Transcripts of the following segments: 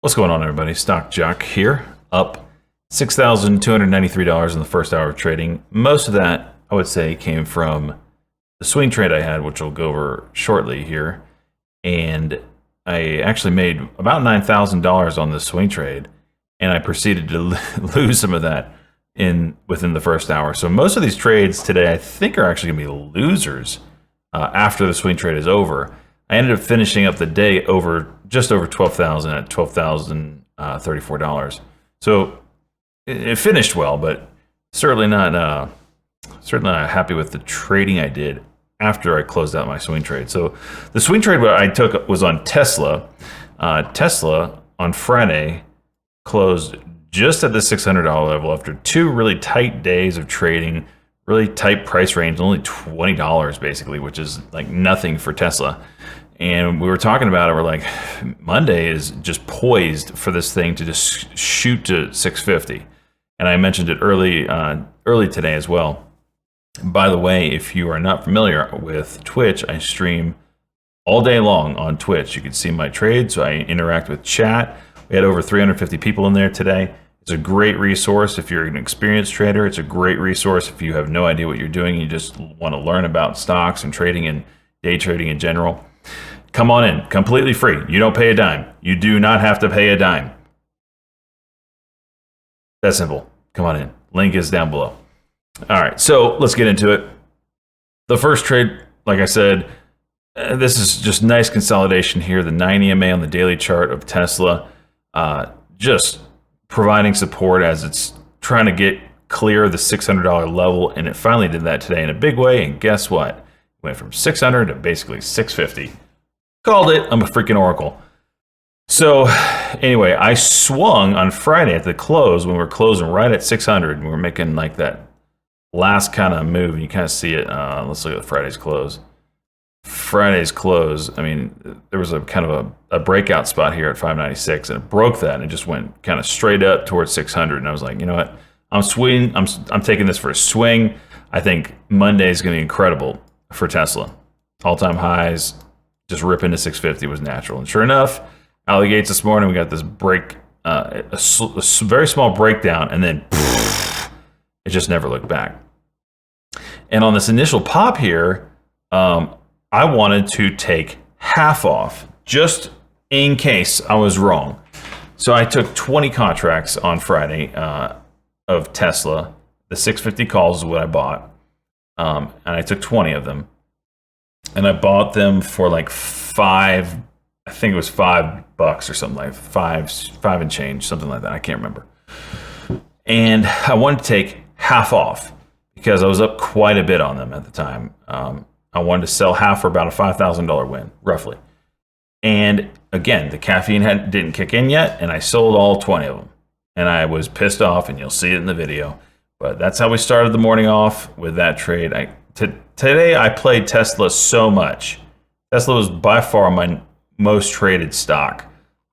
What's going on, everybody? Stock Jock here, up $6,293 in the first hour of trading. Most of that, I would say, came from the swing trade I had, which we'll go over shortly here. And I actually made about $9,000 on this swing trade, and I proceeded to lose some of that within the first hour. So most of these trades today, I think, are actually going to be losers after the swing trade is over. I ended up finishing up the day just over 12,000 at $12,034. So it finished well, but certainly not happy with the trading I did after I closed out my swing trade. So the swing trade I took was on Tesla. Tesla on Friday closed just at the $600 level after two really tight days of trading, really tight price range, only $20 basically, which is like nothing for Tesla. And we were talking about it. We're like, Monday is just poised for this thing to just shoot to 650. And I mentioned it early today as well. By the way, if you are not familiar with Twitch, I stream all day long on Twitch. You can see my trades. So I interact with chat. We had over 350 people in there today. It's a great resource if you're an experienced trader. It's a great resource if you have no idea what you're doing. You just want to learn about stocks and trading and day trading in general. Come on in, completely free. You don't pay a dime. You do not have to pay a dime. That's simple. Come on in. Link is down below. All right, so let's get into it. The first trade, like I said, this is just nice consolidation here. The 9 EMA on the daily chart of Tesla, just providing support as it's trying to get clear of the $600 level, and it finally did that today in a big way. And guess what? It went from 600 to basically 650. Called it. I'm a freaking oracle. So anyway, I swung on Friday at the close when we were closing right at 600, and we were making like that last kind of move. And you kind of see it. Let's look at Friday's close. Friday's close, I mean, there was a kind of a breakout spot here at 596, and it broke that, and it just went kind of straight up towards 600. And I was like, you know what? I'm taking this for a swing. I think Monday is going to be incredible for Tesla. All-time highs, just rip into 650 was natural. And sure enough, out of the gates this morning, we got this break, a very small breakdown, and then it just never looked back. And on this initial pop here, I wanted to take half off, just in case I was wrong. So I took 20 contracts on Friday of Tesla. The 650 calls is what I bought. And I took 20 of them. And I bought them for like I think it was $5 or something like five and change, something like that. I can't remember. And I wanted to take half off because I was up quite a bit on them at the time. I wanted to sell half for about a $5,000 win, roughly. And again, the caffeine didn't kick in yet, and I sold all 20 of them. And I was pissed off, and you'll see it in the video. But that's how we started the morning off with that trade. Today, I played Tesla so much. Tesla was by far my most traded stock.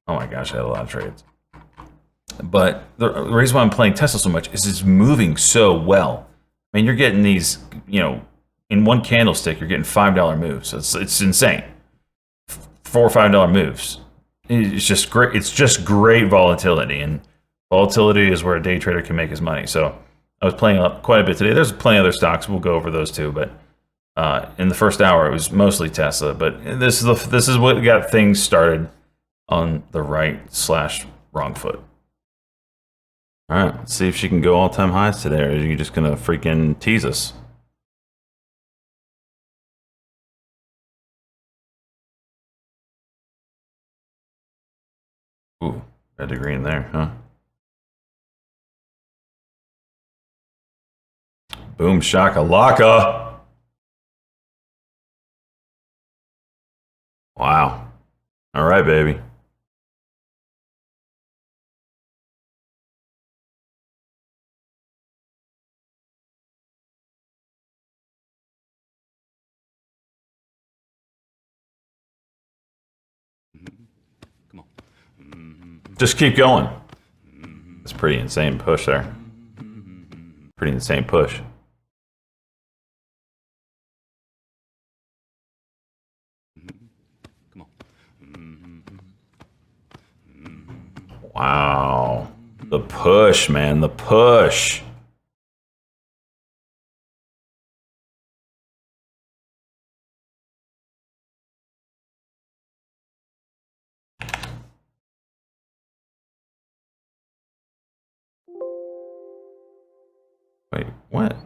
Oh my gosh, I had a lot of trades. But the reason why I'm playing Tesla so much is it's moving so well. I mean, you're getting these, in one candlestick, you're getting $5 moves. It's insane. $4 or $5 moves. It's just great. It's just great volatility, and volatility is where a day trader can make his money. So I was playing up quite a bit today. There's plenty of other stocks. We'll go over those too. But in the first hour, it was mostly Tesla. But this is what got things started on the right/wrong foot. All right, let's see if she can go all-time highs today, or are you just gonna freaking tease us? Ooh, red to green there, huh? Boom shakalaka. Wow. All right, baby. Come on. Just keep going. It's pretty insane push there. Pretty insane push. Come on. Wow. The push, man. The push. Wait, what?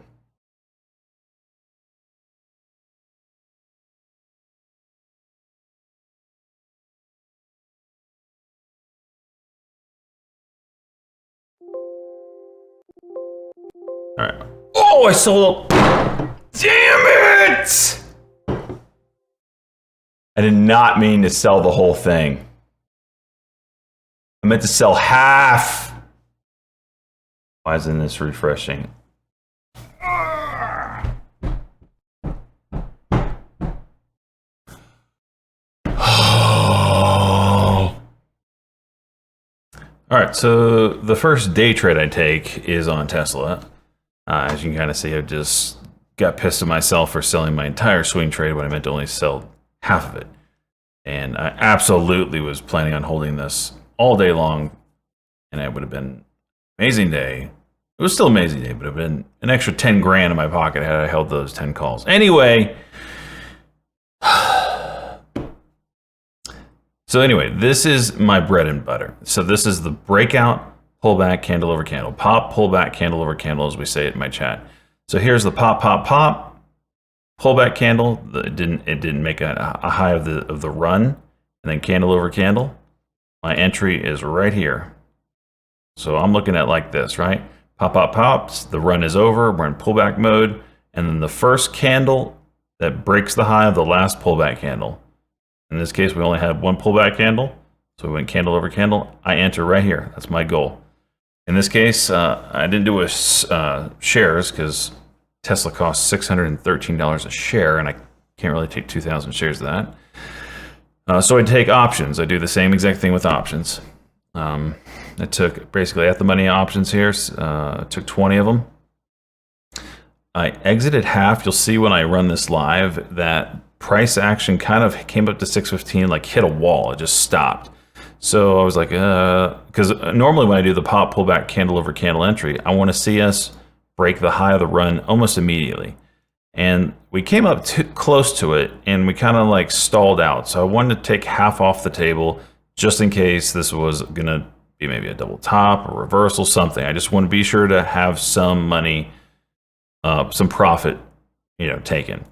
All right. Oh, I sold. Damn it! I did not mean to sell the whole thing. I meant to sell half. Why isn't this refreshing? All right, so the first day trade I take is on Tesla. As you can kind of see, I just got pissed at myself for selling my entire swing trade when I meant to only sell half of it. And I absolutely was planning on holding this all day long, and it would have been an amazing day. It was still an amazing day, but it would have been an extra 10 grand in my pocket had I held those 10 calls. Anyway, this is my bread and butter. So this is the breakout, pullback, candle over candle. Pop, pullback, candle over candle, as we say it in my chat. So here's the pop, pop, pop, pullback candle. It didn't make a high of the run, and then candle over candle. My entry is right here. So I'm looking at like this, right? Pop, pop, pops. The run is over. We're in pullback mode, and then the first candle that breaks the high of the last pullback candle. In this case, we only had one pullback candle, so we went candle over candle. I enter right here. That's my goal. In this case, I didn't do shares because Tesla costs $613 a share, and I can't really take 2,000 shares of that. So I take options. I do the same exact thing with options. I took basically at the money options here. Took 20 of them. I exited half. You'll see when I run this live that price action kind of came up to 615, like hit a wall. It just stopped. So I was like, because normally when I do the pop, pullback, candle over candle entry, I want to see us break the high of the run almost immediately. And we came up too close to it, and we kind of like stalled out. So I wanted to take half off the table just in case this was going to be maybe a double top or reversal, something. I just want to be sure to have some money, some profit, taken.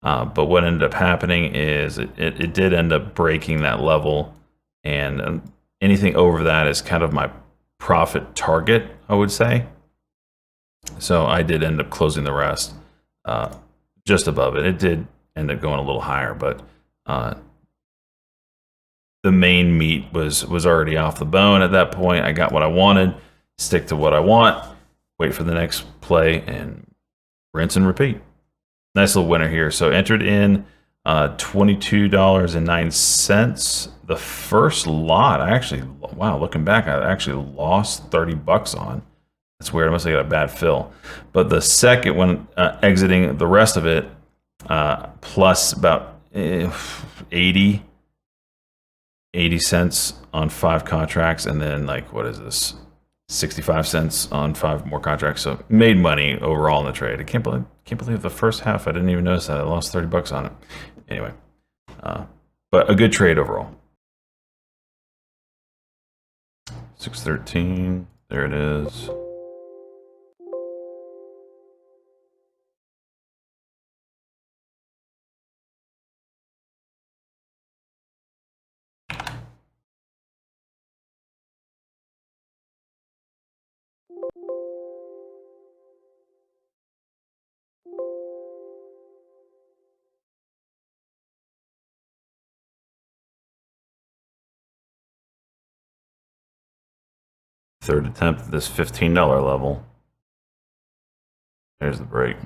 But what ended up happening is it did end up breaking that level, and anything over that is kind of my profit target, I would say. So I did end up closing the rest just above it. It did end up going a little higher, but the main meat was already off the bone at that point. I got what I wanted, stick to what I want, wait for the next play, and rinse and repeat. Nice little winner here. So entered in $22.09. The first lot, looking back, I actually lost 30 bucks on. That's weird. I must have got a bad fill. But the second one, exiting the rest of it, plus about 80 cents on 5 contracts, and then what is this? 65 cents on 5 more contracts. So made money overall in the trade. I can't believe the first half I didn't even notice that I lost 30 bucks on it. Anyway, but a good trade overall. 613, there it is. Third attempt at this $15 level. There's the break.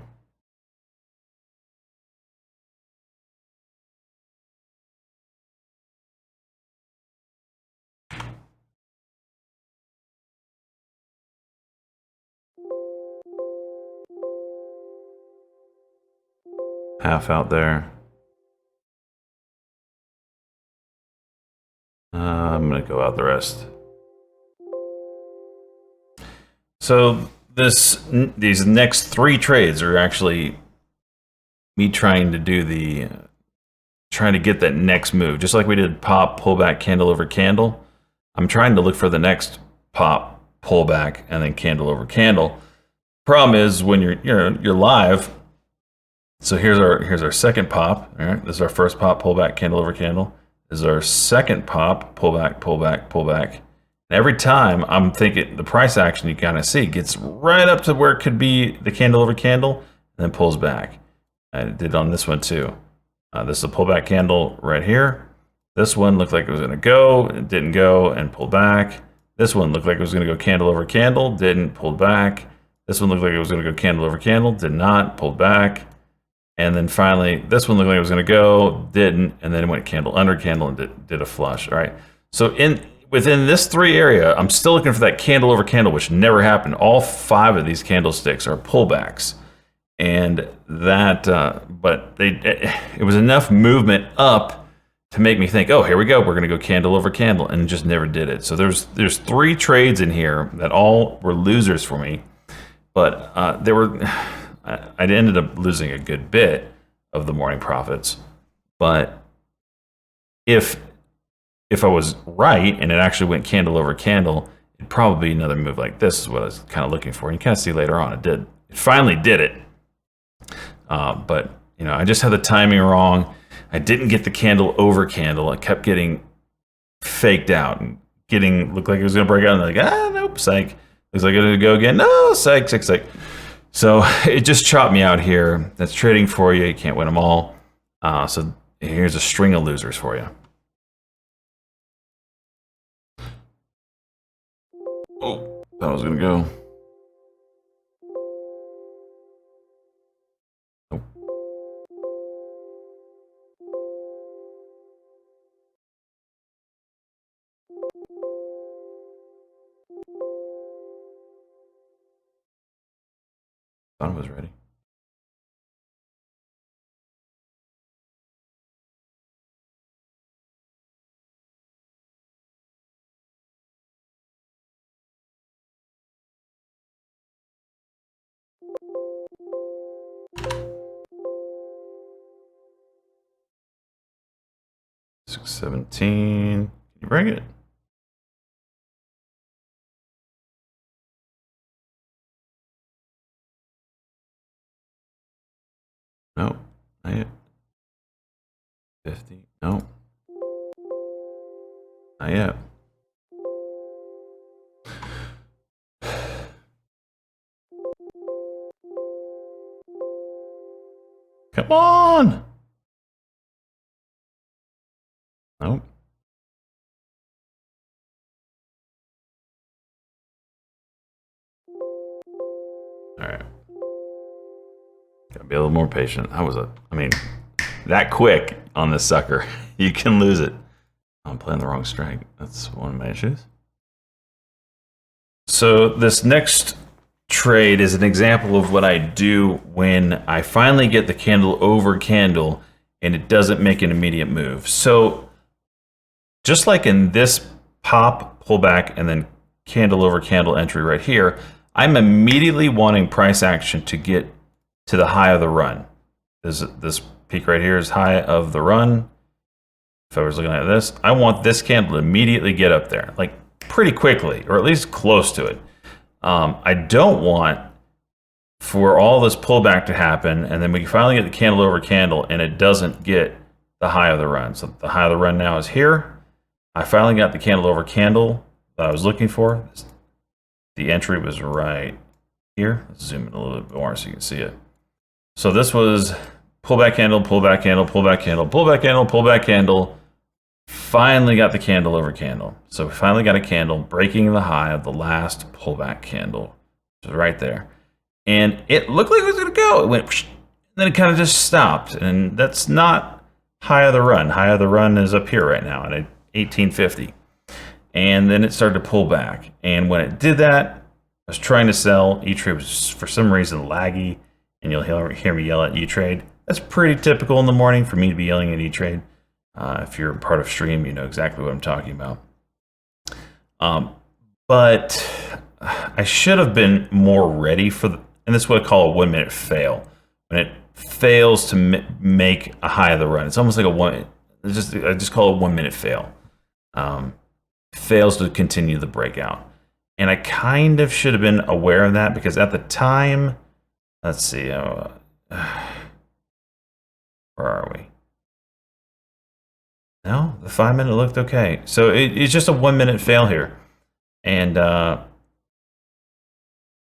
Half out there. I'm gonna go out the rest. So these next 3 trades are actually me trying to do trying to get that next move. Just like we did pop, pullback, candle over candle. I'm trying to look for the next pop, pullback, and then candle over candle. Problem is when you're live. So here's our second pop. All right, this is our first pop, pullback, candle over candle. This is our second pop, pullback, pullback, pullback. And every time I'm thinking the price action you kind of see gets right up to where it could be the candle over candle, and then pulls back. I did on this one too. This is a pullback candle right here. This one looked like it was going to go, it didn't go, and pulled back. This one looked like it was going to go candle over candle, didn't, pulled back. This one looked like it was going to go candle over candle, did not, pulled back. And then finally, this one looked like it was going to go, didn't, and then it went candle under candle and did a flush. All right. So within this 3 area, I'm still looking for that candle over candle, which never happened. All 5 of these candlesticks are pullbacks. And that, but it was enough movement up to make me think, oh, here we go, we're gonna go candle over candle, and just never did it. So there's 3 trades in here that all were losers for me, but I ended up losing a good bit of the morning profits. But if I was right and it actually went candle over candle, it'd probably be another move like this is what I was kind of looking for. And you kind of see later on, it finally did it. But I just had the timing wrong. I didn't get the candle over candle. I kept getting faked out and looked like it was going to break out. And like, nope, psych. Looks like it's going to go again. No, psych. So it just chopped me out here. That's trading for you. You can't win them all. So here's a string of losers for you. Oh, that was going to go. Thought it was ready. $6.17. Can you bring it? No, not yet. 50. No, not yet. Come on. Nope. All right. Gotta be a little more patient. That quick on this sucker. You can lose it. I'm playing the wrong strike. That's one of my issues. So this next trade is an example of what I do when I finally get the candle over candle and it doesn't make an immediate move. So just like in this pop, pullback, and then candle over candle entry right here, I'm immediately wanting price action to get to the high of the run. This peak right here is high of the run. If I was looking at this, I want this candle to immediately get up there, like pretty quickly, or at least close to it. I don't want for all this pullback to happen, and then we finally get the candle over candle, and it doesn't get the high of the run. So the high of the run now is here. I finally got the candle over candle that I was looking for. The entry was right here. Let's zoom in a little bit more so you can see it. So this was pullback candle, pullback candle, pullback candle, pullback candle, pullback candle. Finally got the candle over candle. So we finally got a candle breaking the high of the last pullback candle, which is right there. And it looked like it was going to go. It went, and then it kind of just stopped. And that's not high of the run. High of the run is up here right now at 1850. And then it started to pull back. And when it did that, I was trying to sell. E-Trade was for some reason laggy. And you'll hear me yell at E-Trade. That's pretty typical in the morning for me to be yelling at E-Trade. If you're part of stream, you know exactly what I'm talking about. But I should have been more ready for the, and this is what I call a 1 minute fail. When it fails to make a high of the run, it's almost like I just call it a 1 minute fail. Fails to continue the breakout. And I kind of should have been aware of that because at the time, let's see, where are we? No, the 5 minute looked okay. So it's just a 1 minute fail here. And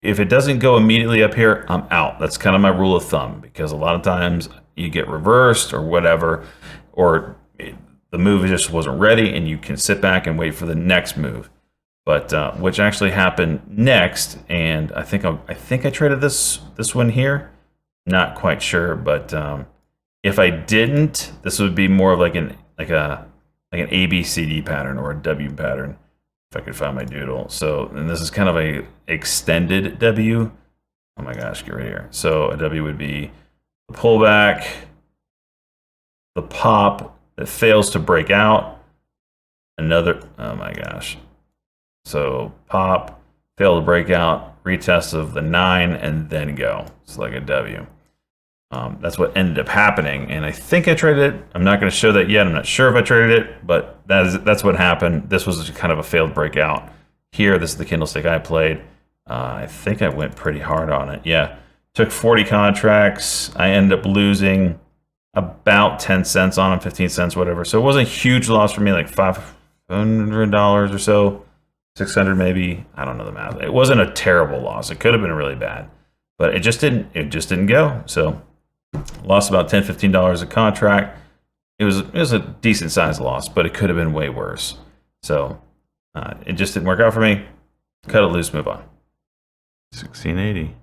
if it doesn't go immediately up here, I'm out. That's kind of my rule of thumb because a lot of times you get reversed or whatever, or the move just wasn't ready and you can sit back and wait for the next move. But which actually happened next, and I think I traded this one here. Not quite sure, but if I didn't, this would be more of like an ABCD pattern or a W pattern. If I could find my doodle. So, and this is kind of a extended W. Oh my gosh, get right here. So a W would be the pullback, the pop that fails to break out, another, oh my gosh. So pop, fail to break out, retest of the 9, and then go. It's like a W. That's what ended up happening, and I think I traded it. I'm not going to show that yet. I'm not sure if I traded it, but that's what happened. This was kind of a failed breakout. Here, this is the candlestick I played. I think I went pretty hard on it. Yeah, took 40 contracts. I ended up losing about 10 cents on them, 15 cents, whatever. So it wasn't a huge loss for me, like $500 or so, 600 maybe. I don't know the math. It wasn't a terrible loss. It could have been really bad, but it just didn't go. So lost about $10, $15 a contract. It was a decent sized loss, but it could have been way worse. So it just didn't work out for me. Cut it loose, move on. 1680.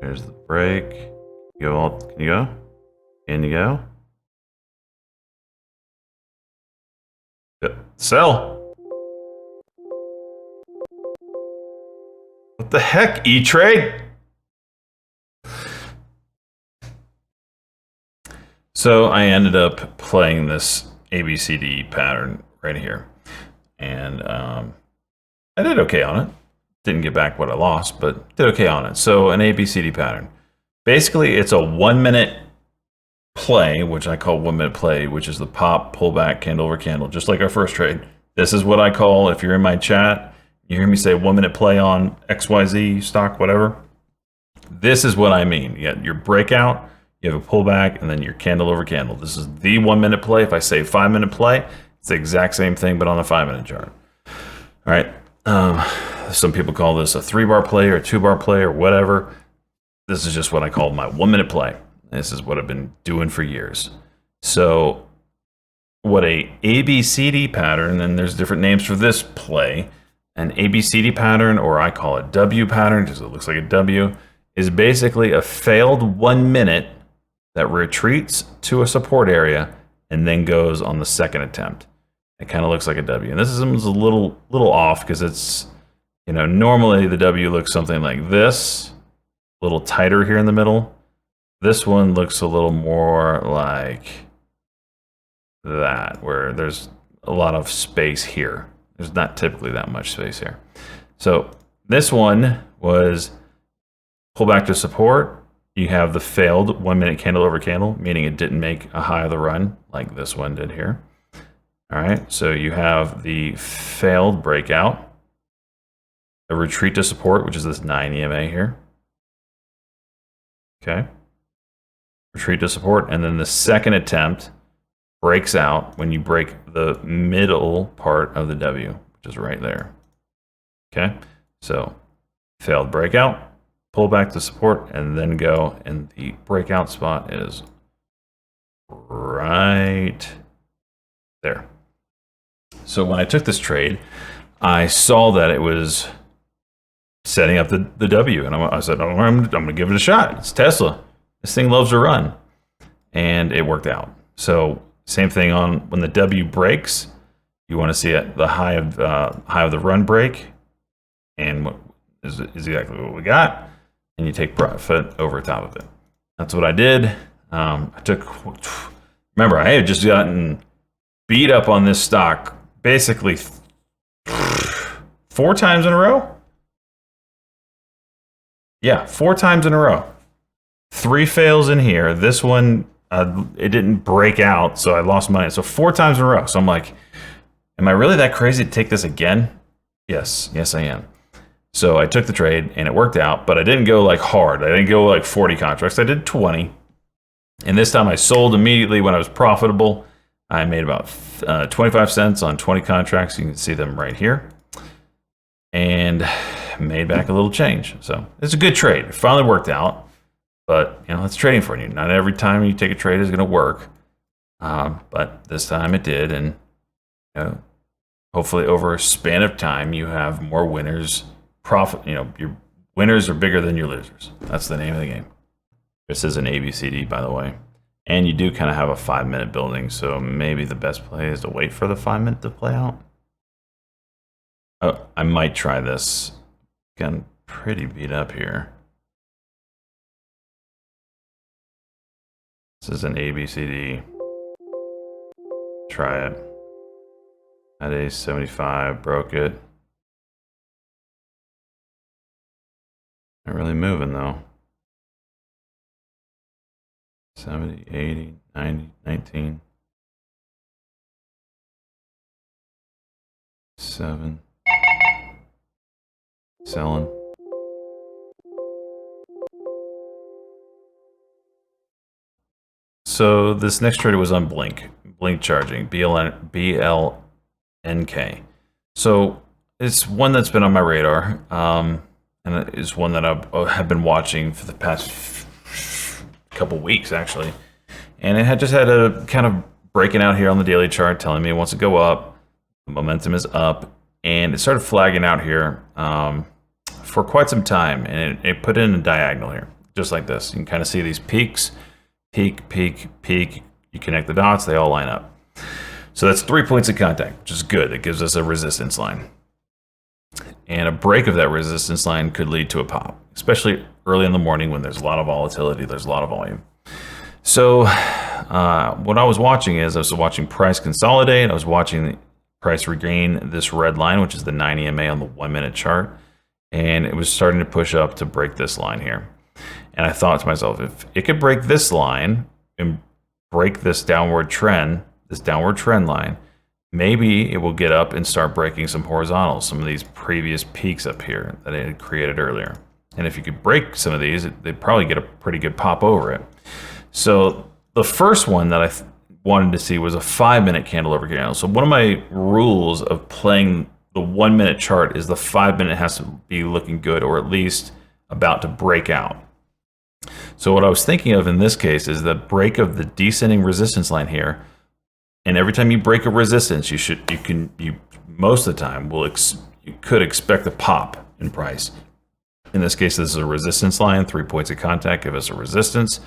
There's the break. Can you go? Can you go? Good. Sell. What the heck, E-Trade? So I ended up playing this ABCD pattern right here. And I did okay on it. Didn't get back what I lost, but did okay on it. So an ABCD pattern. Basically, it's a 1 minute play, which I call 1 minute play, which is the pop, pullback, candle over candle, just like our first trade. This is what I call, if you're in my chat, you hear me say 1 minute play on XYZ stock, whatever. This is what I mean. You got your breakout, you have a pullback, and then your candle over candle. This is the 1 minute play. If I say 5 minute play, it's the exact same thing, but on a 5 minute chart. All right. Some people call this a 3-bar play or a 2-bar play or whatever. This is just what I call my 1 minute play. This is what I've been doing for years. So what a ABCD pattern, and there's different names for this play, an ABCD pattern, or I call it W pattern because it looks like a W, is basically a failed 1 minute that retreats to a support area and then goes on the second attempt. It kind of looks like a W. And this is a little off because it's, you know, normally the W looks something like this, a little tighter here in the middle. This one looks a little more like that, where there's a lot of space here. There's not typically that much space here. So this one was pull back to support. You have the failed 1 minute candle over candle, meaning it didn't make a high of the run like this one did here. All right, so you have the failed breakout, a retreat to support, which is this 9 EMA here. Okay. Retreat to support, and then the second attempt breaks out when you break the middle part of the W, which is right there. Okay, so failed breakout, pull back to support, and then go, and the breakout spot is right there. So when I took this trade, I saw that it was setting up the W, and I said, oh, I'm going to give it a shot. It's Tesla. This thing loves to run, and it worked out. So same thing on when the W breaks, you want to see it, the high of the run break, and what is exactly what we got, and you take profit over top of it. That's what I did. Remember, I had just gotten beat up on this stock basically 4 times in a row? Yeah, 4 times in a row. 3 fails in here. This one, it didn't break out, so I lost money. So 4 times in a row. So I'm like, am I really that crazy to take this again? Yes, I am. So I took the trade and it worked out, but I didn't go like hard. I didn't go like 40 contracts. I did 20. And this time I sold immediately when I was profitable. I made about 25 cents on 20 contracts. You can see them right here. And made back a little change. So it's a good trade. It finally worked out. But, you know, it's trading for you. Not every time you take a trade is going to work. But this time it did. And, you know, hopefully over a span of time, you have more winners. Your winners are bigger than your losers. That's the name of the game. This is an ABCD, by the way. And you do kind of have a 5-minute building, so maybe the best play is to wait for the 5-minute to play out. Oh, I might try this. Getting pretty beat up here. This is an ABCD. Try it. At a 75, broke it. Not really moving though. 70, 80, 90, 19. 7. Selling. So this next trader was on Blink charging, BLNK. So it's one that's been on my radar, and it's one that I have been watching for the past couple weeks actually, and it had just had a kind of breaking out here on the daily chart, telling me it wants to go up. The momentum is up, and it started flagging out here for quite some time, and it put in a diagonal here, just like this. You can kind of see these peaks, peak, peak, peak. You connect the dots, they all line up. So that's 3 points of contact, which is good. It gives us a resistance line. And a break of that resistance line could lead to a pop, especially early in the morning when there's a lot of volatility, there's a lot of volume. So what I was watching is I was watching price consolidate. I was watching the price regain this red line, which is the 90 EMA on the 1-minute chart. And it was starting to push up to break this line here. And I thought to myself, if it could break this line and break this downward trend line, maybe it will get up and start breaking some horizontals, some of these previous peaks up here that it had created earlier. And if you could break some of these, they'd probably get a pretty good pop over it. So the first one that I wanted to see was a 5-minute candle over candle. So one of my rules of playing the 1-minute chart is the 5-minute has to be looking good, or at least about to break out. So what I was thinking of in this case is the break of the descending resistance line here. And every time you break a resistance, you most of the time you could expect a pop in price. In this case, this is a resistance line, 3 points of contact give us a resistance.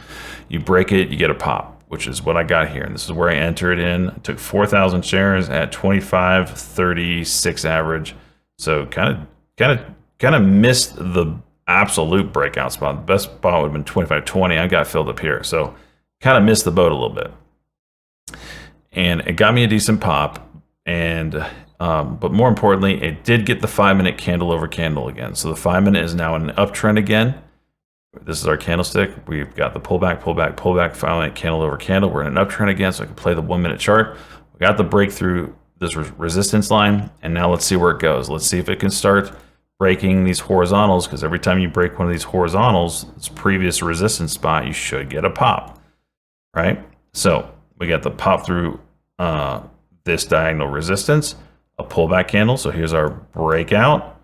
You break it, you get a pop, which is what I got here. And this is where I entered in. I took 4,000 shares at 25.36 average. So kind of missed the absolute breakout spot. The best spot would have been 25.20. I got filled up here. So kind of missed the boat a little bit. And it got me a decent pop, and but more importantly, it did get the 5-minute candle over candle again. So the 5-minute is now in an uptrend again. This is our candlestick. We've got the pullback, pullback, pullback, 5-minute candle over candle. We're in an uptrend again, so I can play the 1-minute chart. We got the breakthrough this resistance line, and now let's see where it goes. Let's see if it can start breaking these horizontals, because every time you break one of these horizontals, this previous resistance spot, you should get a pop, right? So we got the pop through this diagonal resistance, a pullback candle. So here's our breakout,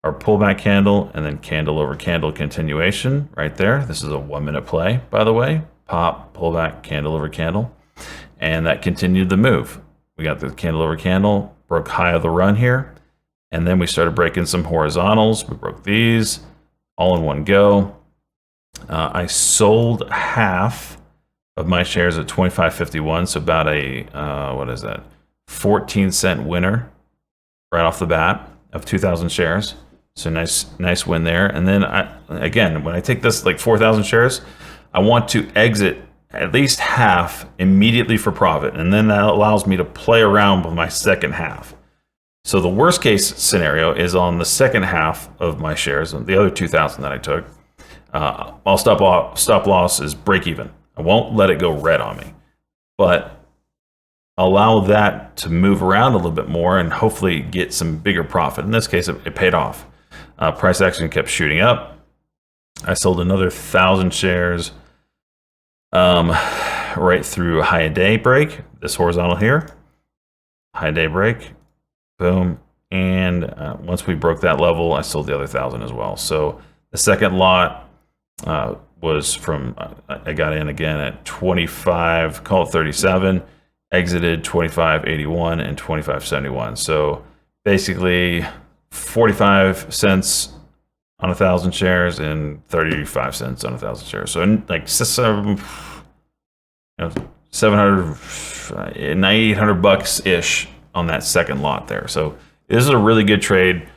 our pullback candle, and then candle over candle continuation right there. This is a 1-minute play, by the way. Pop, pullback, candle over candle. And that continued the move. We got the candle over candle, broke high of the run here. And then we started breaking some horizontals. We broke these all in one go. I sold half of my shares at 25.51, so about a what is that, 14-cent winner right off the bat of 2,000 shares. So nice win there. And then again, when I take this like 4,000 shares, I want to exit at least half immediately for profit, and then that allows me to play around with my second half. So the worst case scenario is on the second half of my shares, the other 2,000 that I took. I'll stop loss is break even. I won't let it go red on me, but allow that to move around a little bit more and hopefully get some bigger profit. In this case, it paid off. Price action kept shooting up. I sold another 1,000 shares right through high day break, this horizontal here, high day break, boom. And once we broke that level, I sold the other 1,000 as well. So the second lot was from, I got in again at 25, call it 37, exited 25.81 and 25.71. So basically 45 cents on 1,000 shares and 35 cents on 1,000 shares. So like 700, 9,800 bucks ish on that second lot there. So this is a really good trade.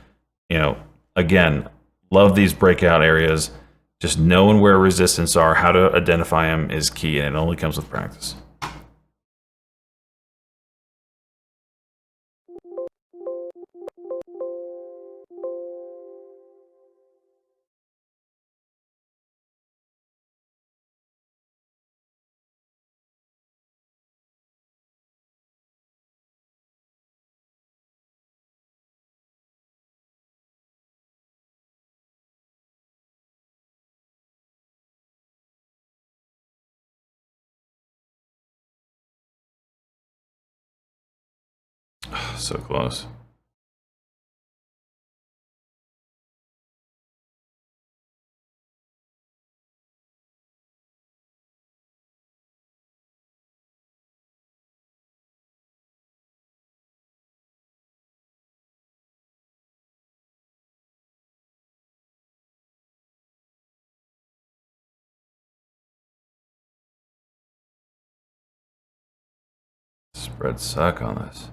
Again, love these breakout areas. Just knowing where resistance are, how to identify them is key, and it only comes with practice. So close. Spreads suck on this.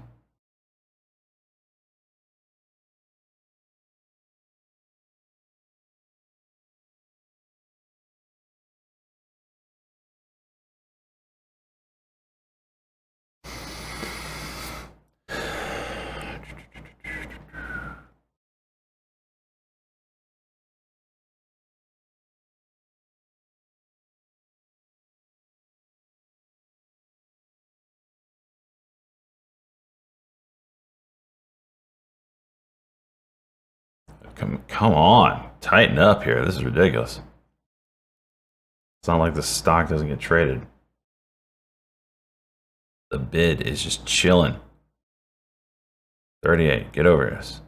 Come on, tighten up here. This is ridiculous. It's not like the stock doesn't get traded. The bid is just chilling. 38, get over this.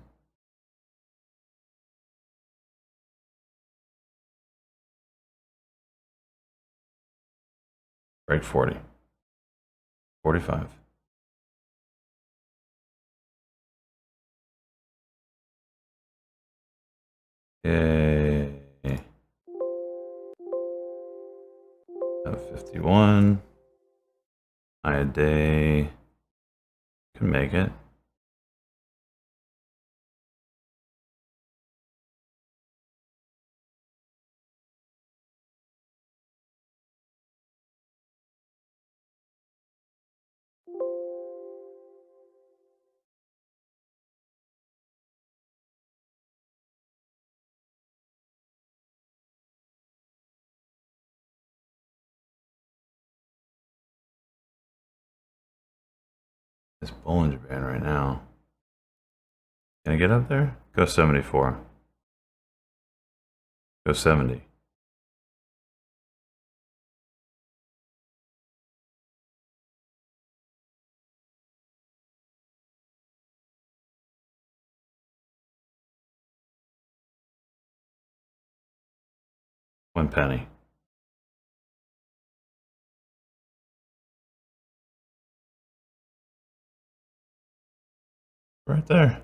Break 40. 45. Yay. 51. High day. Can make it. This Bollinger Band right now. Can I get up there? Go 74. Go 70. One penny. Right there.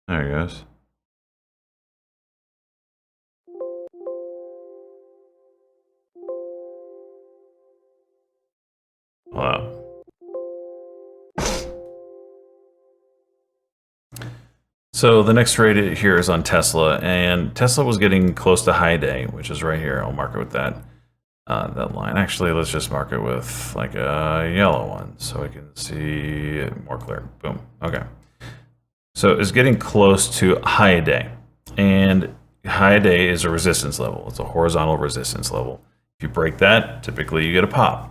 There it goes. Wow. So the next trade here is on Tesla, and Tesla was getting close to high day, which is right here. I'll mark it with that. that line. Actually, let's just mark it with like a yellow one so we can see it more clear. Boom. Okay. So it's getting close to high day, and high day is a resistance level. It's a horizontal resistance level. If you break that, typically you get a pop.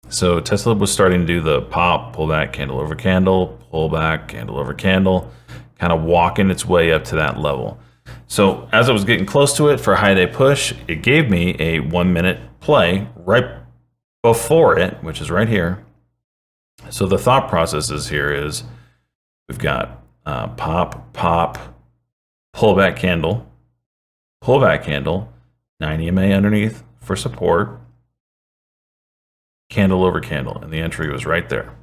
So Tesla was starting to do the pop, pullback, candle over candle, pullback, candle over candle, kind of walking its way up to that level. So as I was getting close to it for a high day push, it gave me a 1 minute play right before it, which is right here. So the thought process is here is we've got pop, pop, pullback candle, 9 EMA underneath for support, candle over candle, and the entry was right there.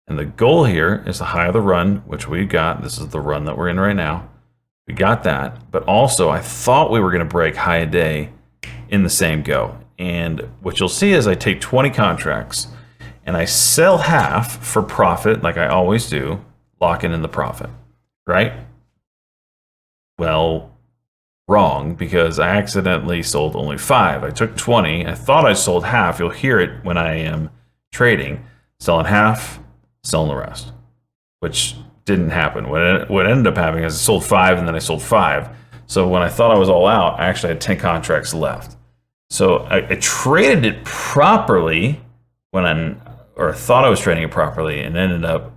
And the goal here is the high of the run, which we got. This is the run that we're in right now. We got that, but also I thought we were going to break high a day in the same go. And what you'll see is I take 20 contracts and I sell half for profit, like I always do, locking in the profit, right? Well, wrong, because I accidentally sold only 5. I took 20. I thought I sold half. You'll hear it when I am trading. Selling half, selling the rest, which didn't happen. What ended up happening is I sold 5 and then I sold 5. So when I thought I was all out, I actually had 10 contracts left. So I traded it properly or thought I was trading it properly, and ended up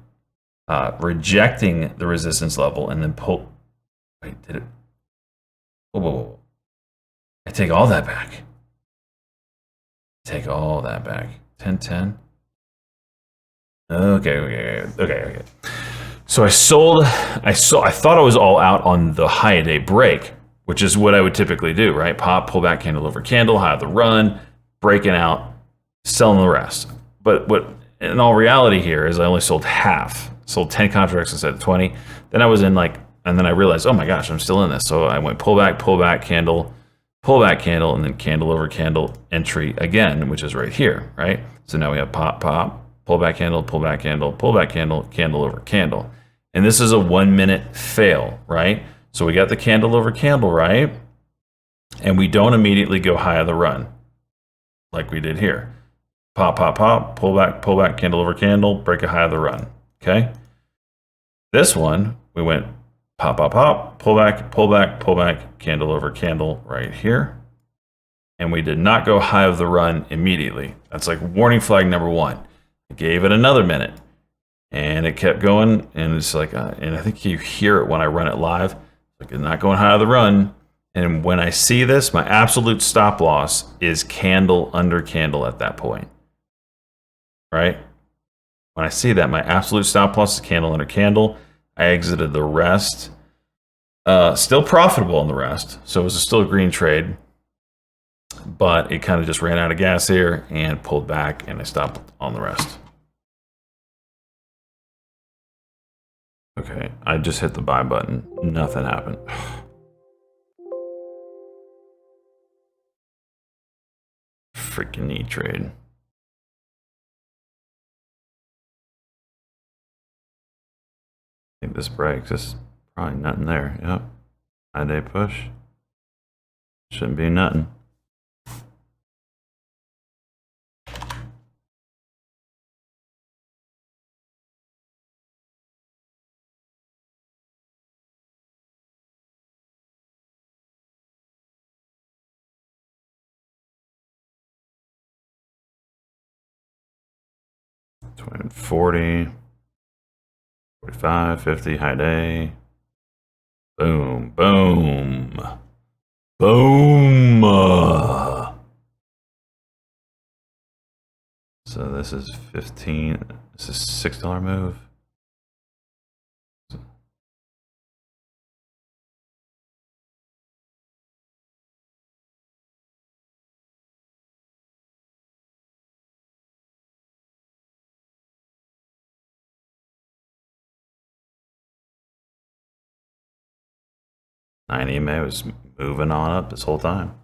rejecting the resistance level and then pull. Wait, did it? Whoa. I take all that back. Take all that back. 10. Okay. So I thought I was all out on the high day break, which is what I would typically do, right? Pop, pull back, candle over candle, high of the run, breaking out, selling the rest. But what in all reality here is I only sold half. Sold 10 contracts instead of 20. Then I was in and then I realized, oh my gosh, I'm still in this. So I went pull back, candle, and then candle over candle entry again, which is right here, right? So now we have pop, pull back candle, candle over candle. And this is a 1 minute fail, right? So we got the candle over candle, right? And we don't immediately go high of the run like we did here. Pop, pull back, candle over candle, break a high of the run, okay? This one, we went pop, pull back, candle over candle right here. And we did not go high of the run immediately. That's like warning flag number 1. I gave it another minute and it kept going. And it's like, and I think you hear it when I run it live. Like it's not going high of the run. And when I see this, my absolute stop loss is candle under candle at that point, right? When I see that, my absolute stop loss is candle under candle. I exited the rest. Still profitable in the rest. So it was still a green trade. But it kind of just ran out of gas here and pulled back, and I stopped on the rest. Okay, I just hit the buy button. Nothing happened. Freaking E-Trade. I think this breaks. There's probably nothing there. Yep. High day push. Shouldn't be nothing. $20, 40, 45, 50, high day. Boom. So this is 15. This is $6 move. Nine EMA was moving on up this whole time.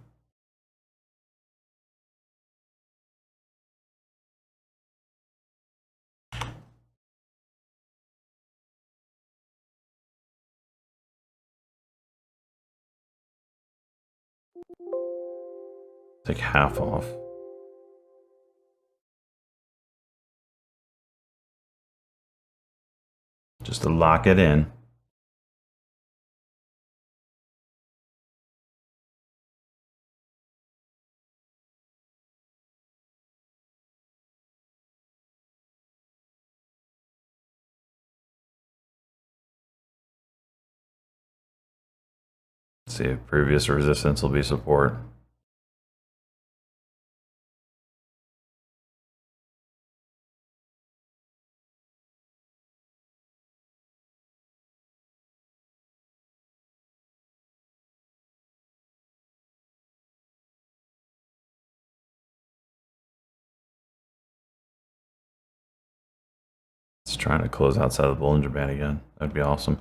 Take half off. Just to lock it in. See if previous resistance will be support. It's trying to close outside the Bollinger Band again. That'd be awesome.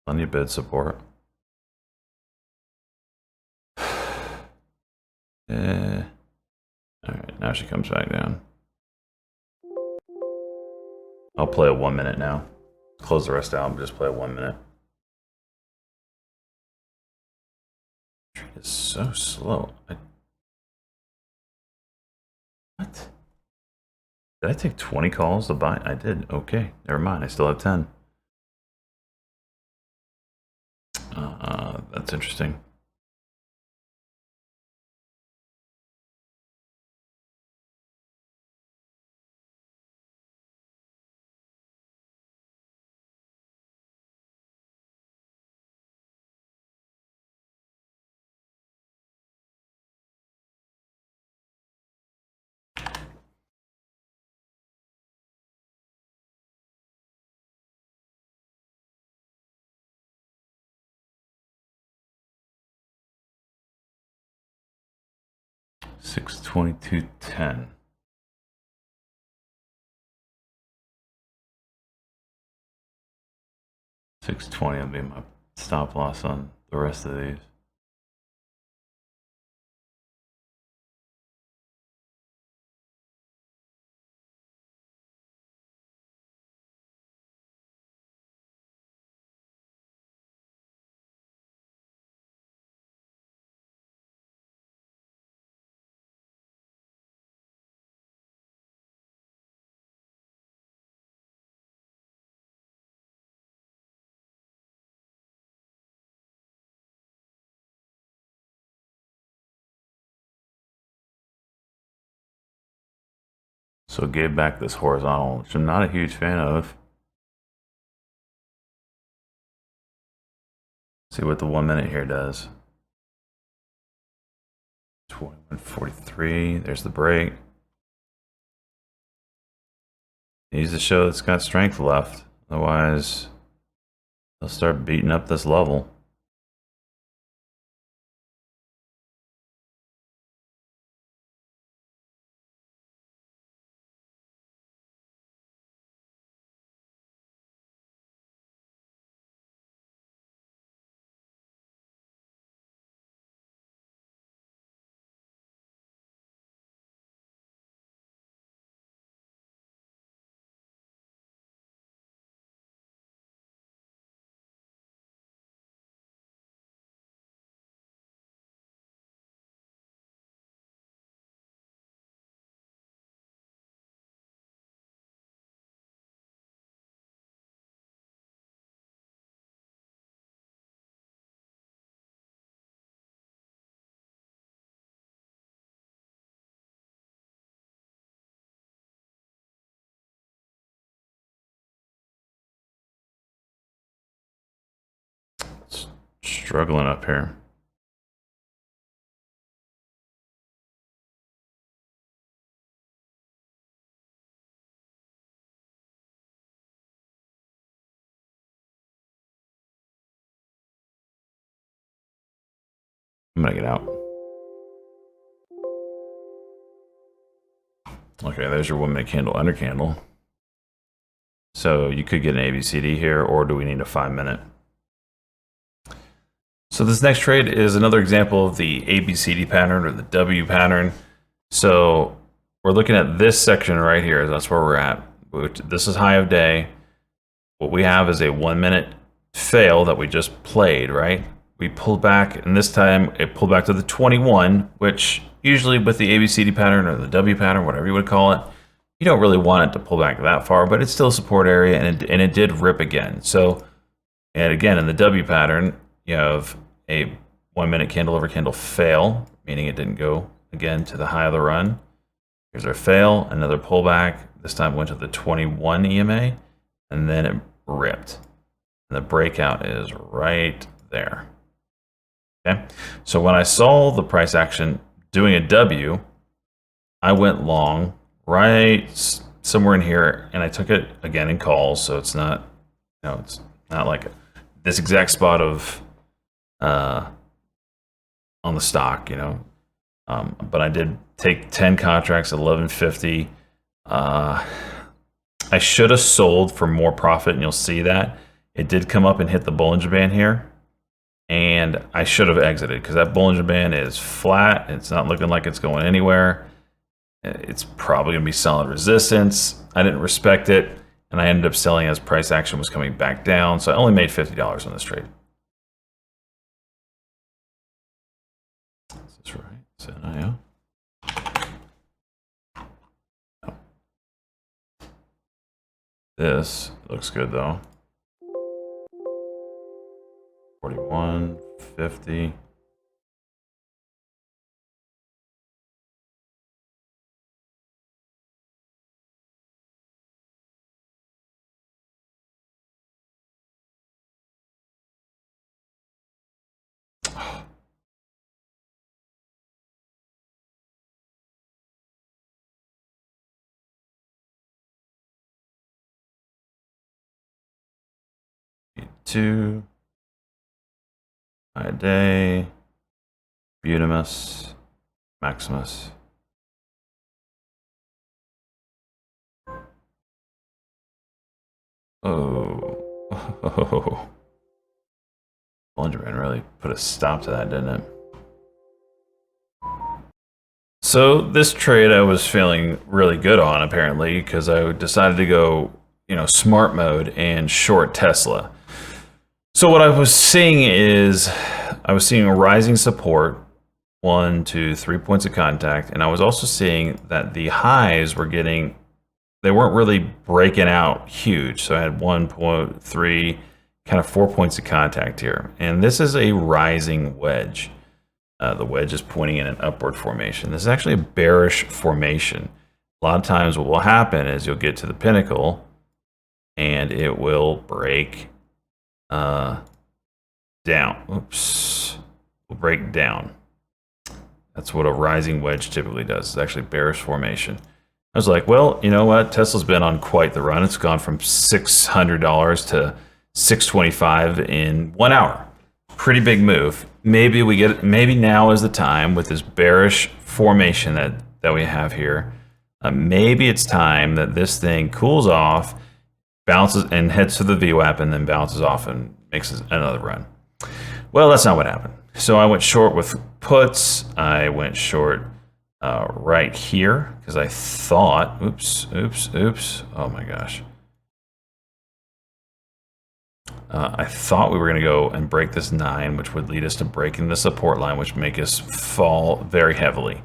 Plenty of bid support. Alright, now she comes back down. I'll play a 1 minute now. Close the rest out, but just play a 1 minute. Trade is so slow. What? Did I take 20 calls to buy? I did. Okay, never mind. I still have 10. That's interesting. $622.10. $620 will be my stop loss on the rest of these. So gave back this horizontal, which I'm not a huge fan of. See what the 1 minute here does. 21.43. There's the break. Needs to show it's got strength left. Otherwise, they'll start beating up this level. It's struggling up here. I'm gonna get out. Okay, there's your 1 minute candle under candle. So you could get an ABCD here, or do we need a 5 minute? So this next trade is another example of the ABCD pattern or the W pattern. So we're looking at this section right here. That's where we're at. This is high of day. What we have is a 1 minute fail that we just played, right? We pulled back, and this time it pulled back to the 21, which usually with the ABCD pattern or the W pattern, whatever you would call it, you don't really want it to pull back that far, but it's still a support area, and it did rip again. So, and again, in the W pattern, you have a 1 minute candle over candle fail, meaning it didn't go again to the high of the run. Here's our fail, another pullback. This time went to the 21 EMA, and then it ripped. And the breakout is right there. Okay, so when I saw the price action doing a W, I went long right somewhere in here, and I took it again in calls. So it's not, it's not like this exact spot of on the stock, but I did take 10 contracts at 11.50. I should have sold for more profit, and you'll see that it did come up and hit the Bollinger Band here. And I should have exited because that Bollinger Band is flat. It's not looking like it's going anywhere. It's probably going to be solid resistance. I didn't respect it, and I ended up selling as price action was coming back down. So I only made $50 on this trade. Is this right? Is that IO? No. This looks good though. 41, 50. Two. High day. Butimus. Maximus. Oh. Bollinger Band really put a stop to that, didn't it? So this trade I was feeling really good on, apparently, because I decided to go, smart mode and short Tesla. So what I was seeing is I was seeing a rising support, 1, 2, 3 points of contact, and I was also seeing that the highs were they weren't really breaking out huge. So I had 1.3, kind of 4 points of contact here. And this is a rising wedge. The wedge is pointing in an upward formation. This is actually a bearish formation. A lot of times what will happen is you'll get to the pinnacle and it will break down. Oops. Will break down. That's what a rising wedge typically does. It's actually bearish formation. I was like, well, you know what? Tesla's been on quite the run. It's gone from $600 to $625 in 1 hour. Pretty big move. Maybe now is the time with this bearish formation that we have here. Maybe it's time that this thing cools off, bounces and heads to the VWAP, and then bounces off and makes another run. Well, that's not what happened. So I went short with puts. I went short right here because I thought, oops. Oh my gosh. I thought we were going to go and break this 9, which would lead us to breaking the support line, which make us fall very heavily.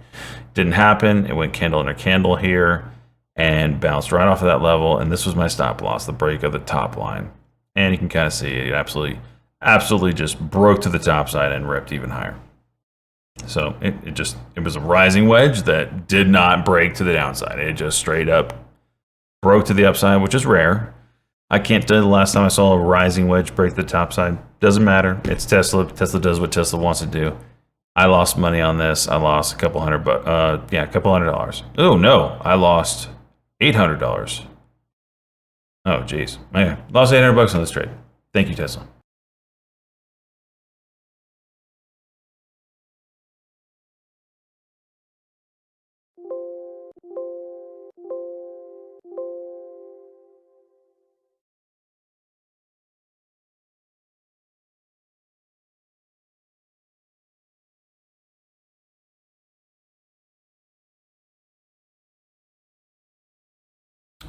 Didn't happen. It went candle under candle here and bounced right off of that level. And this was my stop loss, the break of the top line. And you can kind of see it absolutely just broke to the top side and ripped even higher. So it was a rising wedge that did not break to the downside. It just straight up broke to the upside, which is rare. I can't tell you the last time I saw a rising wedge break the top side. Doesn't matter. It's Tesla. Tesla does what Tesla wants to do. I lost money on this. I lost a couple $100. Oh no, I lost $800. Oh geez, man, lost $800 on this trade. Thank you, Tesla.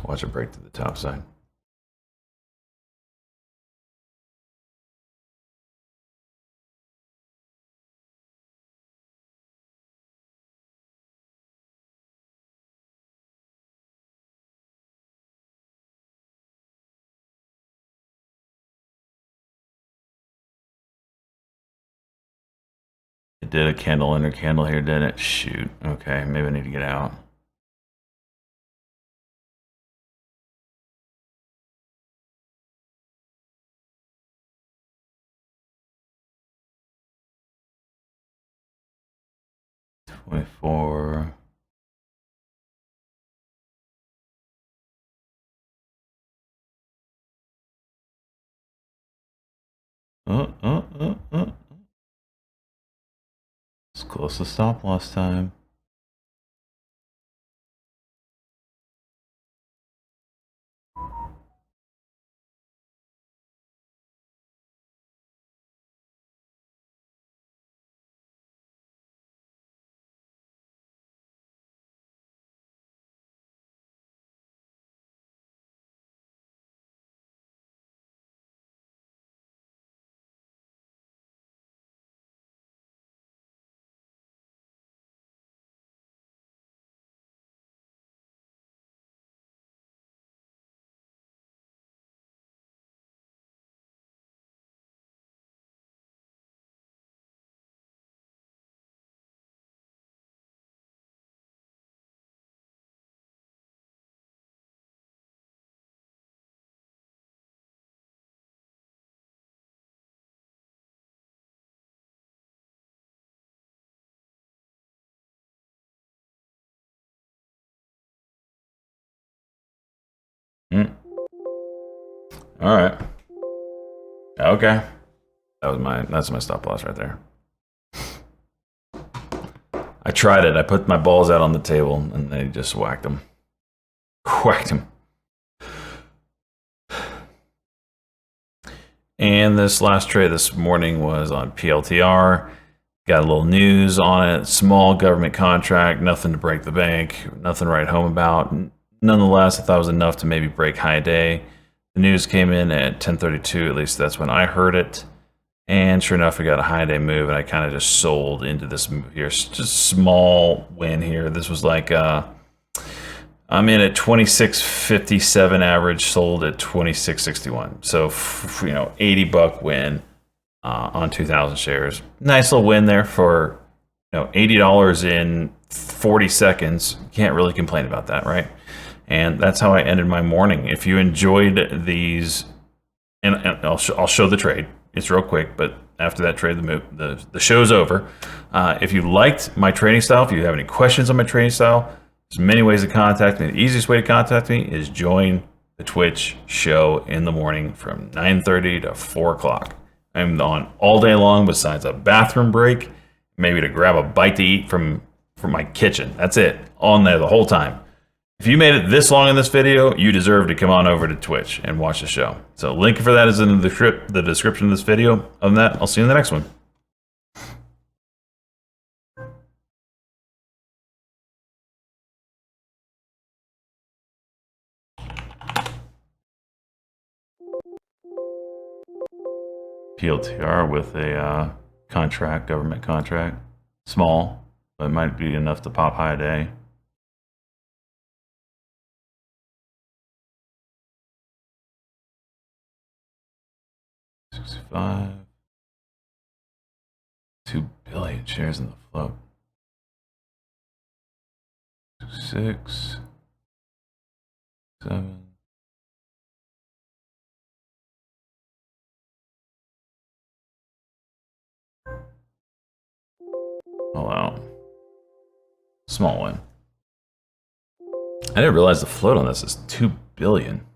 Watch it break to the top side. It did a candle under candle here, didn't it? Shoot. Okay, maybe I need to get out. $24. It's close to stop loss time. All right. Okay. That's my stop loss right there. I tried it. I put my balls out on the table and they just whacked them. Whacked them. And this last trade this morning was on PLTR. Got a little news on it. Small government contract, nothing to break the bank, nothing to write home about. Nonetheless, I thought it was enough to maybe break high day. The news came in at 10:32, at least that's when I heard it. And sure enough, we got a high day move, and I kind of just sold into this move here. Just small win here. This was like, I'm in at 26.57 average, sold at 26.61. So, you know, $80 win on 2,000 shares. Nice little win there for, you know, $80 in 40 seconds. Can't really complain about that, right? And that's how I ended my morning. If you enjoyed these, and I'll show the trade. It's real quick, but after that trade, the show's over. If you liked my trading style, if you have any questions on my trading style, there's many ways to contact me. The easiest way to contact me is join the Twitch show in the morning from 9:30 to 4 o'clock. I'm on all day long besides a bathroom break, maybe to grab a bite to eat from my kitchen. That's it, on there the whole time. If you made it this long in this video, you deserve to come on over to Twitch and watch the show. So link for that is in the description of this video. Other than that, I'll see you in the next one. PLTR with a contract, government contract. Small, but it might be enough to pop high a day. $65. 2 billion shares in the float. 6, 7. All out. Small one. I didn't realize the float on this is 2 billion.